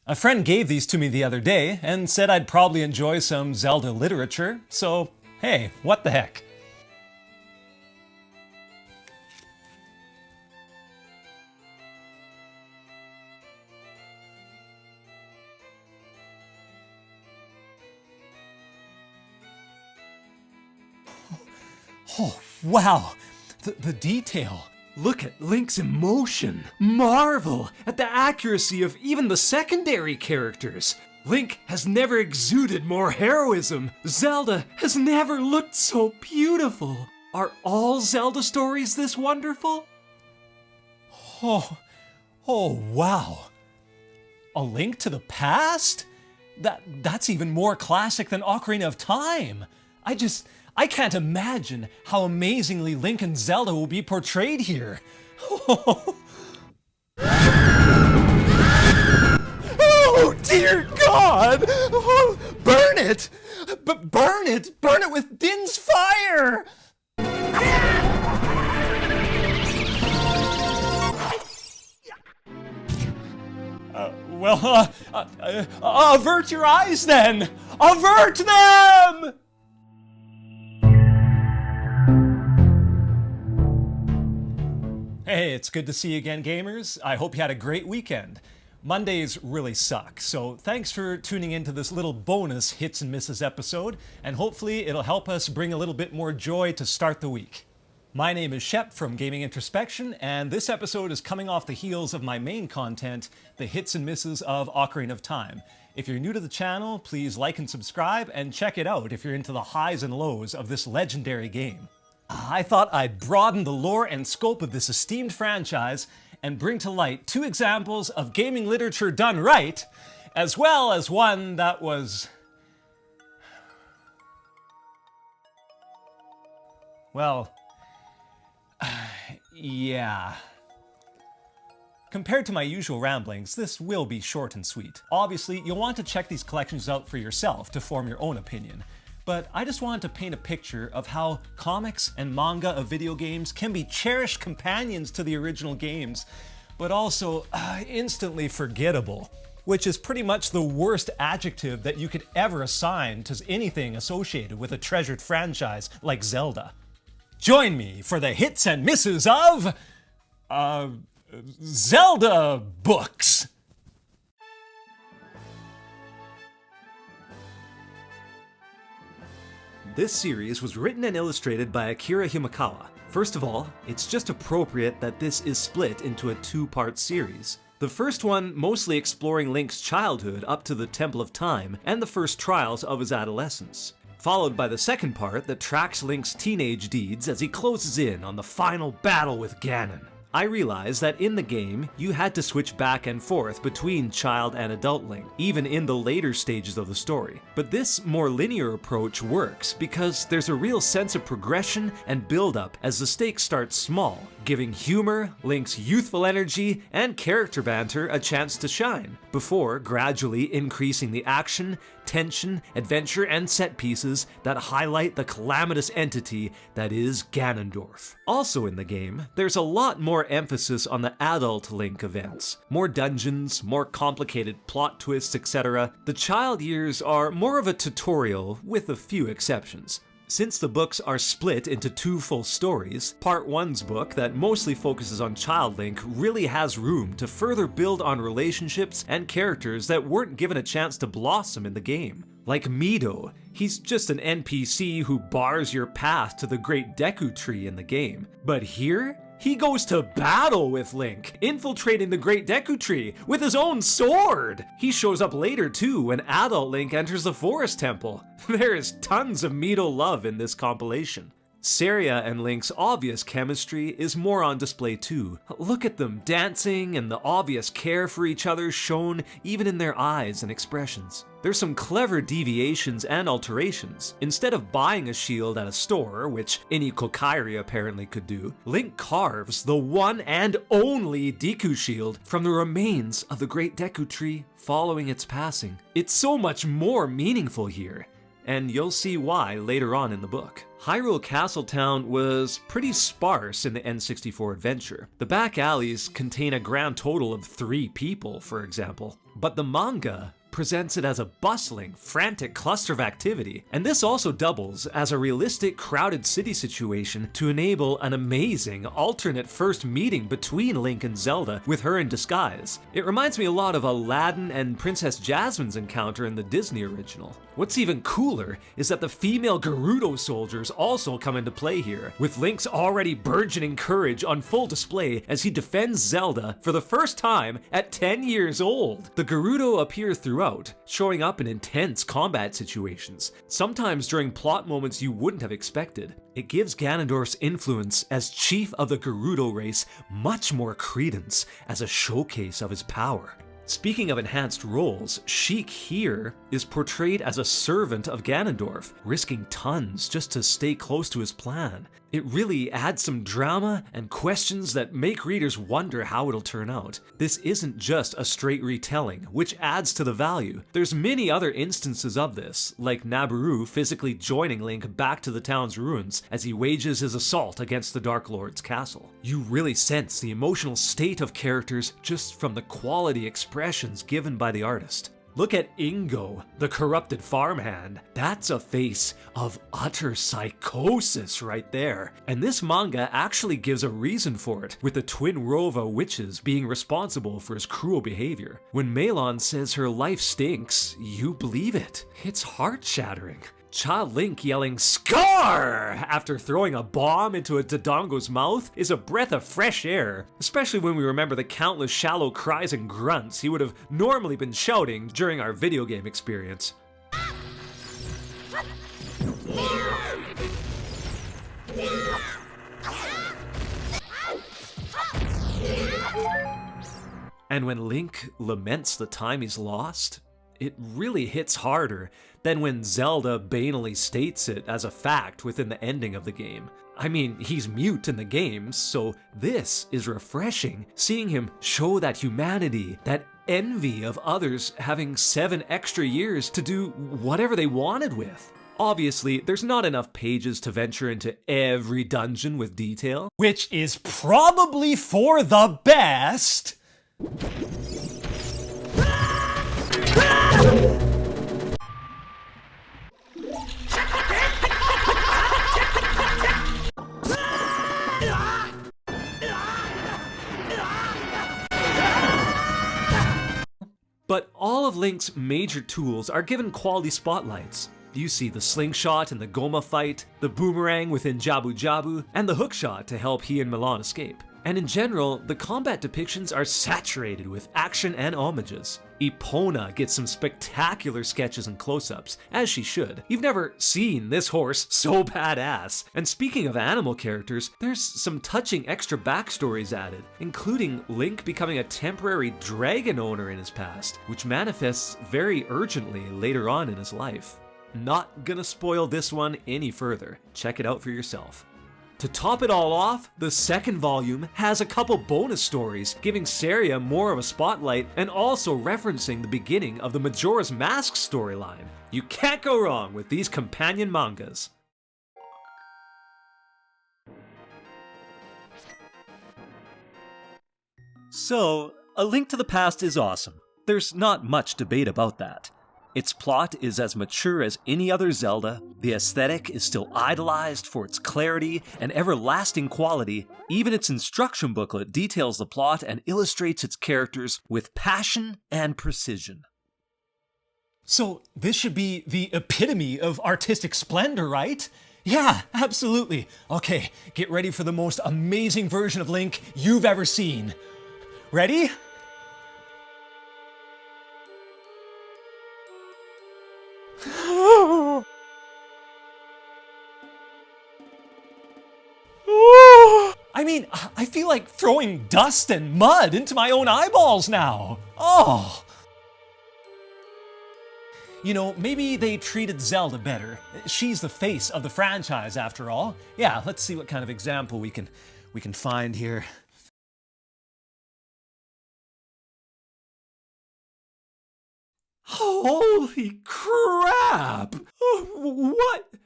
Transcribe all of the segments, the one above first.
A friend gave these to me the other day and said I'd probably enjoy some Zelda literature, so hey, what the heck? Oh, wow! The detail! Look at Link's emotion! Marvel at the accuracy of even the secondary characters! Link has never exuded more heroism! Zelda has never looked so beautiful! Are all Zelda stories this wonderful? Oh wow! A Link to the Past? That's even more classic than Ocarina of Time! I can't imagine how amazingly Link and Zelda will be portrayed here. Oh dear God! Oh, burn it! Burn it! Burn it with Din's fire! Avert your eyes then! Avert them! Hey, it's good to see you again, gamers. I hope you had a great weekend. Mondays really suck, so thanks for tuning into this little bonus hits and misses episode, and hopefully it'll help us bring a little bit more joy to start the week. My name is Shep from Gaming Introspection, and this episode is coming off the heels of my main content, the hits and misses of Ocarina of Time. If you're new to the channel, please like and subscribe, and check it out if you're into the highs and lows of this legendary game. I thought I'd broaden the lore and scope of this esteemed franchise and bring to light 2 examples of gaming literature done right, as well as one that was... well... yeah. Compared to my usual ramblings, this will be short and sweet. Obviously, you'll want to check these collections out for yourself to form your own opinion. But I just wanted to paint a picture of how comics and manga of video games can be cherished companions to the original games, but also instantly forgettable, which is pretty much the worst adjective that you could ever assign to anything associated with a treasured franchise like Zelda. Join me for the hits and misses of... Zelda books! This series was written and illustrated by Akira Himekawa. First of all, it's just appropriate that this is split into a 2-part series. The first one mostly exploring Link's childhood up to the Temple of Time and the first trials of his adolescence, followed by the second part that tracks Link's teenage deeds as he closes in on the final battle with Ganon. I realized that in the game, you had to switch back and forth between child and adult Link, even in the later stages of the story. But this more linear approach works because there's a real sense of progression and build-up as the stakes start small, giving humor, Link's youthful energy, and character banter a chance to shine, before gradually increasing the action, tension, adventure, and set pieces that highlight the calamitous entity that is Ganondorf. Also in the game, there's a lot more emphasis on the adult Link events. More dungeons, more complicated plot twists, etc. The child years are more of a tutorial with a few exceptions. Since the books are split into 2 full stories, Part 1's book that mostly focuses on Child Link really has room to further build on relationships and characters that weren't given a chance to blossom in the game. Like Mido, he's just an NPC who bars your path to the Great Deku Tree in the game. But here, he goes to battle with Link, infiltrating the Great Deku Tree with his own sword! He shows up later too when adult Link enters the Forest Temple. There is tons of Mido love in this compilation. Saria and Link's obvious chemistry is more on display too. Look at them dancing and the obvious care for each other shown even in their eyes and expressions. There's some clever deviations and alterations. Instead of buying a shield at a store, which any Kokairi apparently could do, Link carves the one and only Deku shield from the remains of the Great Deku Tree following its passing. It's so much more meaningful here. and you'll see why later on in the book. Hyrule Castletown was pretty sparse in the N64 adventure. The back alleys contain a grand total of 3 people, for example, but the manga presents it as a bustling, frantic cluster of activity, and this also doubles as a realistic, crowded city situation to enable an amazing alternate first meeting between Link and Zelda with her in disguise. It reminds me a lot of Aladdin and Princess Jasmine's encounter in the Disney original. What's even cooler is that the female Gerudo soldiers also come into play here, with Link's already burgeoning courage on full display as he defends Zelda for the first time at 10 years old. The Gerudo appear throughout, showing up in intense combat situations, sometimes during plot moments you wouldn't have expected. It gives Ganondorf's influence as chief of the Gerudo race much more credence as a showcase of his power. Speaking of enhanced roles, Sheik here is portrayed as a servant of Ganondorf, risking tons just to stay close to his plan. It really adds some drama and questions that make readers wonder how it'll turn out. This isn't just a straight retelling, which adds to the value. There's many other instances of this, like Nabooru physically joining Link back to the town's ruins as he wages his assault against the Dark Lord's castle. You really sense the emotional state of characters just from the quality expressions given by the artist. Look at Ingo, the corrupted farmhand. That's a face of utter psychosis right there. And this manga actually gives a reason for it, with the twin Rova witches being responsible for his cruel behavior. When Melon says her life stinks, you believe it. It's heart-shattering. Child Link yelling "SCAR!" after throwing a bomb into a Dodongo's mouth is a breath of fresh air, especially when we remember the countless shallow cries and grunts he would have normally been shouting during our video game experience. And when Link laments the time he's lost, it really hits harder than when Zelda banally states it as a fact within the ending of the game. I mean, he's mute in the games, so this is refreshing, seeing him show that humanity, that envy of others having 7 extra years to do whatever they wanted with. Obviously, there's not enough pages to venture into every dungeon with detail, which is probably for the best. But all of Link's major tools are given quality spotlights. You see the slingshot in the Goma fight, the boomerang within Jabu Jabu, and the hookshot to help he and Milan escape. And in general, the combat depictions are saturated with action and homages. Epona gets some spectacular sketches and close-ups, as she should. You've never seen this horse so badass. And speaking of animal characters, there's some touching extra backstories added, including Link becoming a temporary dragon owner in his past, which manifests very urgently later on in his life. Not gonna spoil this one any further. Check it out for yourself. To top it all off, the second volume has a couple bonus stories, giving Saria more of a spotlight and also referencing the beginning of the Majora's Mask storyline. You can't go wrong with these companion mangas. So, A Link to the Past is awesome. There's not much debate about that. Its plot is as mature as any other Zelda, the aesthetic is still idolized for its clarity and everlasting quality, even its instruction booklet details the plot and illustrates its characters with passion and precision. So this should be the epitome of artistic splendor, right? Yeah, absolutely. Okay, get ready for the most amazing version of Link you've ever seen. Ready? I mean, I feel like throwing dust and mud into my own eyeballs now. Oh! You know, maybe they treated Zelda better. She's the face of the franchise, after all. Yeah, let's see what kind of example we can find here. Holy crap!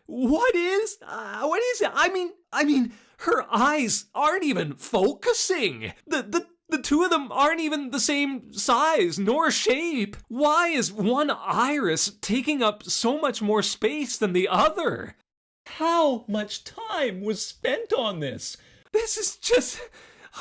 What is it? I mean, her eyes aren't even focusing. The two of them aren't even the same size nor shape. Why is one iris taking up so much more space than the other? How much time was spent on this? This is just...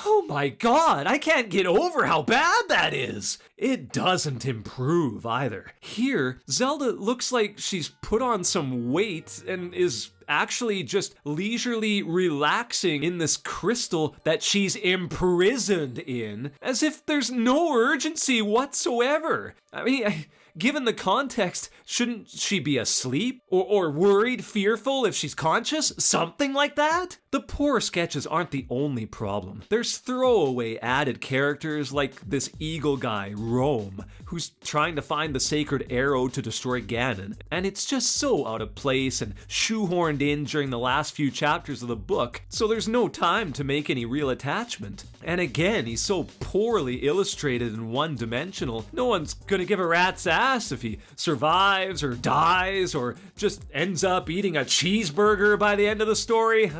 Oh my god, I can't get over how bad that is! It doesn't improve either. Here, Zelda looks like she's put on some weight and is actually just leisurely relaxing in this crystal that she's imprisoned in, as if there's no urgency whatsoever. I mean, given the context, shouldn't she be asleep? Or worried, fearful if she's conscious? Something like that? The poor sketches aren't the only problem. There's throwaway added characters like this eagle guy, Rome, who's trying to find the sacred arrow to destroy Ganon, and it's just so out of place and shoehorned in during the last few chapters of the book, so there's no time to make any real attachment. And again, he's so poorly illustrated and one-dimensional, no one's gonna give a rat's ass if he survives or dies or just ends up eating a cheeseburger by the end of the story.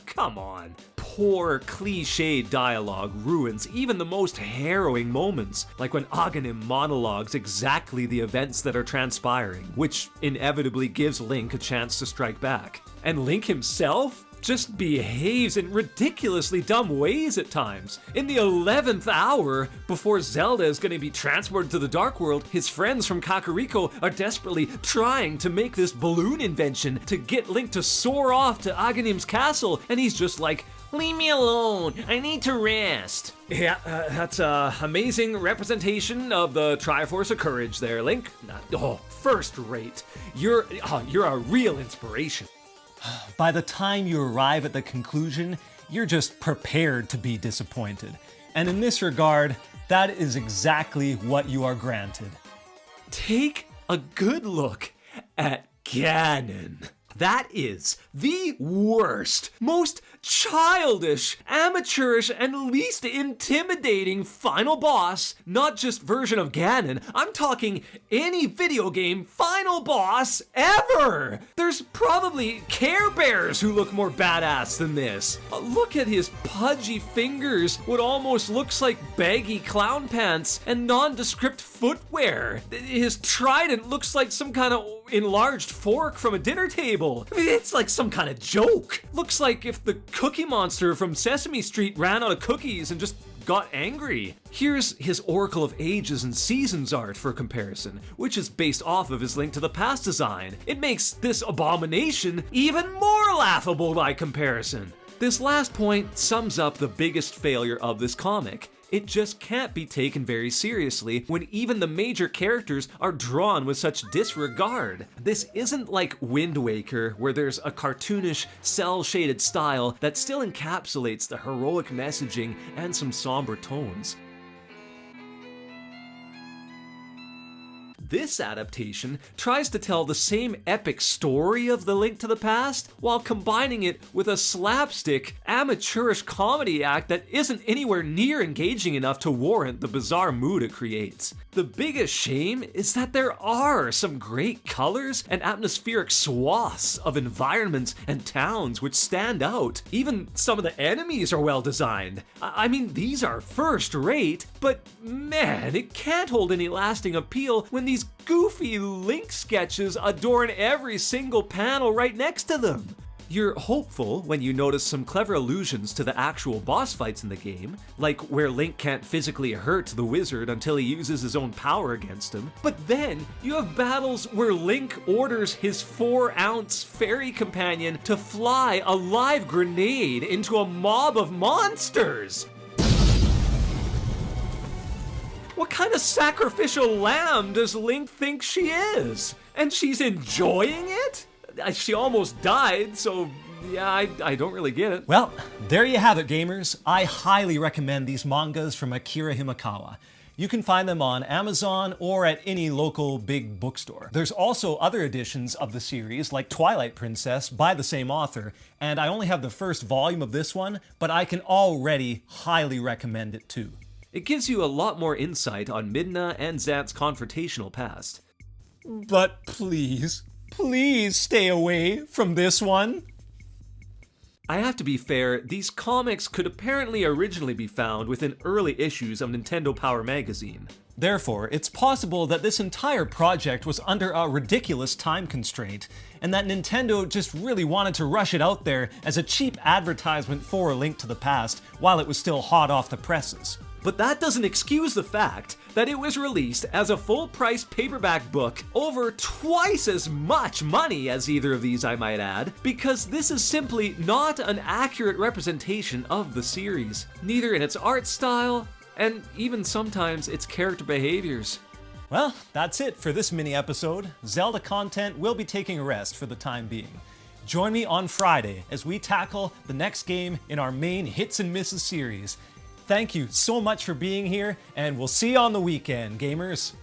Come on. Poor, cliched dialogue ruins even the most harrowing moments, like when Aghanim monologues exactly the events that are transpiring, which inevitably gives Link a chance to strike back. And Link himself just behaves in ridiculously dumb ways at times. In the 11th hour, before Zelda is going to be transported to the Dark World, his friends from Kakariko are desperately trying to make this balloon invention to get Link to soar off to Aghanim's castle, and he's just like, "Leave me alone, I need to rest." Yeah, that's an amazing representation of the Triforce of Courage there, Link. Oh, first rate. You're a real inspiration. By the time you arrive at the conclusion, you're just prepared to be disappointed. And in this regard, that is exactly what you are granted. Take a good look at Ganon. That is the worst, most childish, amateurish, and least intimidating final boss, not just version of Ganon, I'm talking any video game final boss ever! There's probably Care Bears who look more badass than this. Look at his pudgy fingers, what almost looks like baggy clown pants and nondescript footwear. His trident looks like some kind of enlarged fork from a dinner table. I mean, it's like some kind of joke. Looks like if the Cookie Monster from Sesame Street ran out of cookies and just got angry. Here's his Oracle of Ages and Seasons art for comparison, which is based off of his Link to the Past design. It makes this abomination even more laughable by comparison. This last point sums up the biggest failure of this comic. It just can't be taken very seriously when even the major characters are drawn with such disregard. This isn't like Wind Waker, where there's a cartoonish, cel-shaded style that still encapsulates the heroic messaging and some somber tones. This adaptation tries to tell the same epic story of The Link to the Past while combining it with a slapstick, amateurish comedy act that isn't anywhere near engaging enough to warrant the bizarre mood it creates. The biggest shame is that there are some great colors and atmospheric swaths of environments and towns which stand out. Even some of the enemies are well designed. I mean, these are first rate, but man, it can't hold any lasting appeal when these goofy Link sketches adorn every single panel right next to them. You're hopeful when you notice some clever allusions to the actual boss fights in the game, like where Link can't physically hurt the wizard until he uses his own power against him. But then you have battles where Link orders his 4-ounce fairy companion to fly a live grenade into a mob of monsters. What kind of sacrificial lamb does Link think she is? And she's enjoying it? She almost died, so yeah, I don't really get it. Well, there you have it, gamers. I highly recommend these mangas from Akira Himekawa. You can find them on Amazon or at any local big bookstore. There's also other editions of the series, like Twilight Princess by the same author, and I only have the first volume of this one, but I can already highly recommend it too. It gives you a lot more insight on Midna and Zant's confrontational past. But please, please stay away from this one. I have to be fair, these comics could apparently originally be found within early issues of Nintendo Power magazine. Therefore, it's possible that this entire project was under a ridiculous time constraint, and that Nintendo just really wanted to rush it out there as a cheap advertisement for A Link to the Past while it was still hot off the presses. But that doesn't excuse the fact that it was released as a full-price paperback book over twice as much money as either of these, I might add, because this is simply not an accurate representation of the series, neither in its art style, and even sometimes its character behaviors. Well, that's it for this mini episode. Zelda content will be taking a rest for the time being. Join me on Friday as we tackle the next game in our main Hits and Misses series. Thank you so much for being here, and we'll see you on the weekend, gamers.